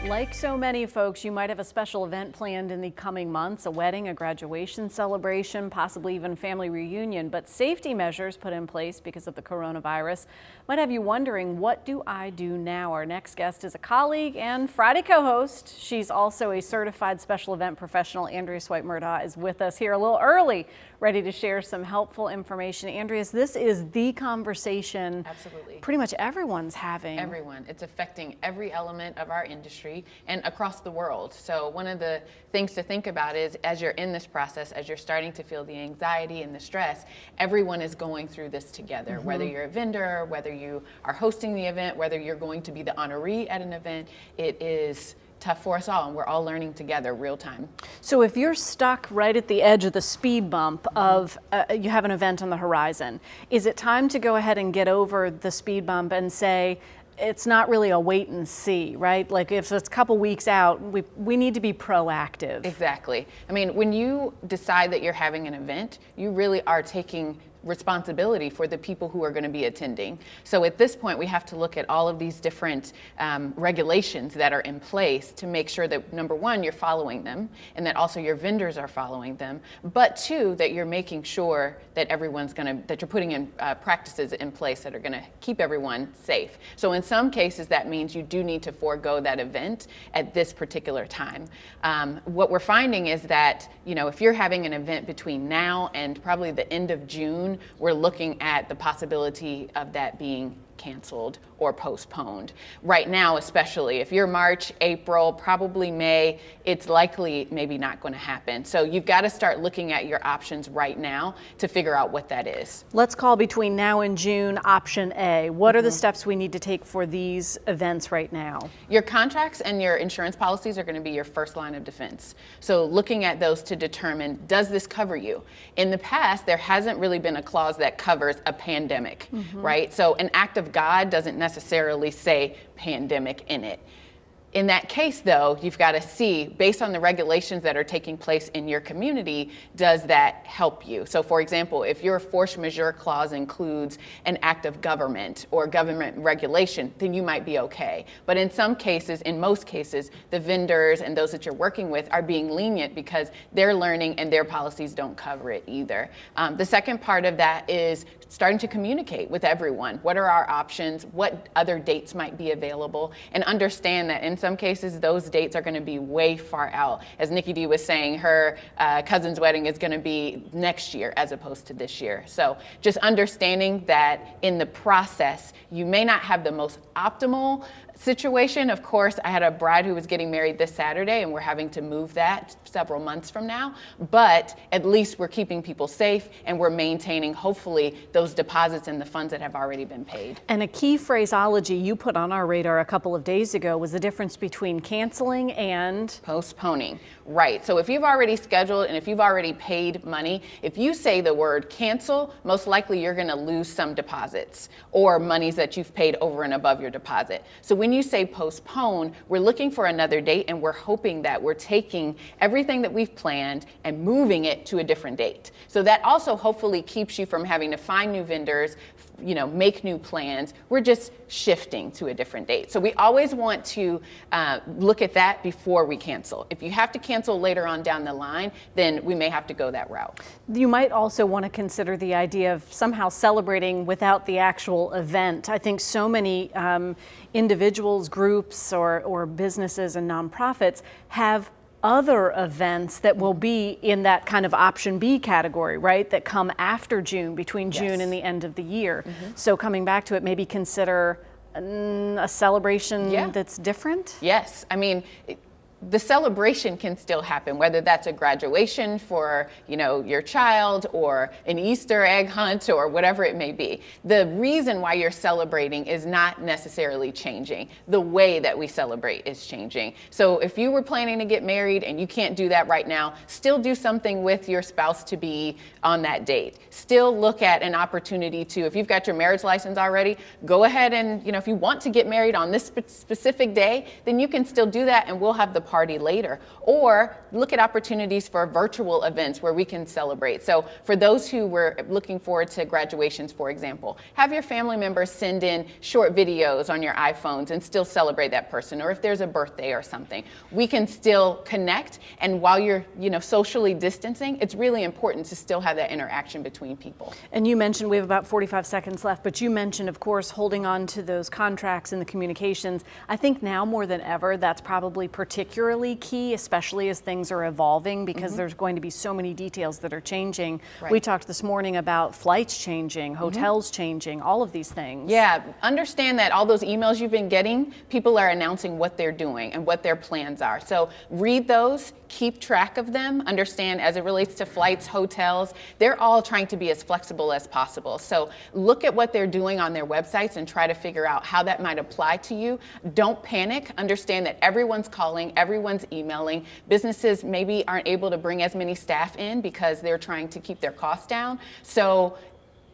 Like so many folks, you might have a special event planned in the coming months, a wedding, a graduation celebration, possibly even family reunion. But safety measures put in place because of the coronavirus might have you wondering, what do I do now? Our next guest is a colleague and Friday co-host. She's also a certified special event professional. Andrea Swipe-Murdaugh is with us here a little early, ready to share some helpful information. Andrea, this is the conversation Absolutely. Pretty much everyone's having. Everyone. It's affecting every element of our industry and across the world. So one of the things to think about is, as you're in this process, as you're starting to feel the anxiety and the stress, everyone is going through this together. Whether you're a vendor, whether you are hosting the event, whether you're going to be the honoree at an event, it is tough for us all, and we're all learning together real time. So if you're stuck right at the edge of the speed bump of you have an event on the horizon, is it time to go ahead and get over the speed bump and say, it's not really a wait and see, right? Like if it's a couple weeks out, we need to be proactive. Exactly. I mean, when you decide that you're having an event, you really are taking responsibility for the people who are going to be attending. So at this point, we have to look at all of these different regulations that are in place to make sure that, number one, you're following them, and that also your vendors are following them, but two, that you're making sure that that you're putting in practices in place that are going to keep everyone safe. So in some cases, that means you do need to forego that event at this particular time. What we're finding is that, if you're having an event between now and probably the end of June, we're looking at the possibility of that being canceled or postponed. Right now, especially if you're March, April, probably May, it's likely maybe not going to happen. So you've got to start looking at your options right now to figure out what that is. Let's call between now and June option A. What are the steps we need to take for these events right now? Your contracts and your insurance policies are going to be your first line of defense. So looking at those to determine, does this cover you? In the past, there hasn't really been a clause that covers a pandemic, right? So an act of God doesn't necessarily say pandemic in it. In that case, though, you've got to see, based on the regulations that are taking place in your community, does that help you? So, for example, if your force majeure clause includes an act of government or government regulation, then you might be okay. But in some cases, in most cases, the vendors and those that you're working with are being lenient because they're learning and their policies don't cover it either. The second part of that is starting to communicate with everyone. What are our options? What other dates might be available? And understand that in some cases, those dates are going to be way far out. As Nikki D was saying, her cousin's wedding is going to be next year as opposed to this year. So just understanding that in the process, you may not have the most optimal situation. Of course, I had a bride who was getting married this Saturday, and we're having to move that several months from now. But at least we're keeping people safe, and we're maintaining, hopefully, those deposits and the funds that have already been paid. And a key phraseology you put on our radar a couple of days ago was the difference between canceling and postponing. Right. So if you've already scheduled and if you've already paid money, if you say the word cancel, most likely you're going to lose some deposits or monies that you've paid over and above your deposit. So when you say postpone, we're looking for another date, and we're hoping that we're taking everything that we've planned and moving it to a different date. So that also hopefully keeps you from having to find new vendors, make new plans. We're just shifting to a different date. So we always want to look at that before we cancel. If you have to cancel later on down the line, then we may have to go that route. You might also want to consider the idea of somehow celebrating without the actual event. I think so many individuals, groups, or businesses and nonprofits have other events that will be in that kind of option B category, right? That come after June, between June and the end of the year. So coming back to it, maybe consider a celebration that's different? Yes. I mean, the celebration can still happen, whether that's a graduation for, your child, or an Easter egg hunt, or whatever it may be. The reason why you're celebrating is not necessarily changing. The way that we celebrate is changing. So if you were planning to get married and you can't do that right now, still do something with your spouse to be on that date. Still look at an opportunity to, if you've got your marriage license already, go ahead and, if you want to get married on this specific day, then you can still do that, and we'll have the party later, or look at opportunities for virtual events where we can celebrate. So for those who were looking forward to graduations, for example, have your family members send in short videos on your iPhones and still celebrate that person. Or if there's a birthday or something, we can still connect. And while you're, socially distancing, it's really important to still have that interaction between people. And you mentioned, we have about 45 seconds left, but you mentioned, of course, holding on to those contracts and the communications. I think now more than ever, that's probably particularly key, especially as things are evolving, because there's going to be so many details that are changing. Right. We talked this morning about flights changing, hotels changing, all of these things. Yeah, understand that all those emails you've been getting, people are announcing what they're doing and what their plans are. So read those, keep track of them, understand as it relates to flights, hotels, they're all trying to be as flexible as possible. So look at what they're doing on their websites and try to figure out how that might apply to you. Don't panic. Understand that everyone's calling, everyone's emailing. Businesses maybe aren't able to bring as many staff in because they're trying to keep their costs down. So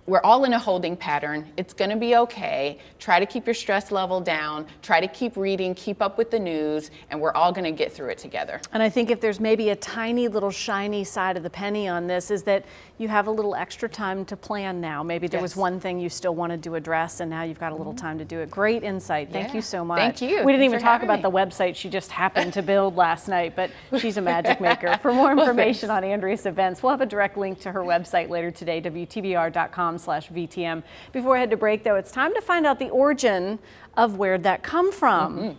we're all in a holding pattern. It's going to be okay. Try to keep your stress level down. Try to keep reading, keep up with the news, and we're all going to get through it together. And I think if there's maybe a tiny little shiny side of the penny on this, is that you have a little extra time to plan now. Maybe there was one thing you still wanted to address, and now you've got a little time to do it. Great insight. Thank you so much. Thank you. We didn't even for talk having about me. the website she just happened to build last night, but she's a magic maker. For more information on Andrea's events, we'll have a direct link to her website later today, WTBR.com/VTM. Before I head to break, though, it's time to find out the origin of where'd that come from.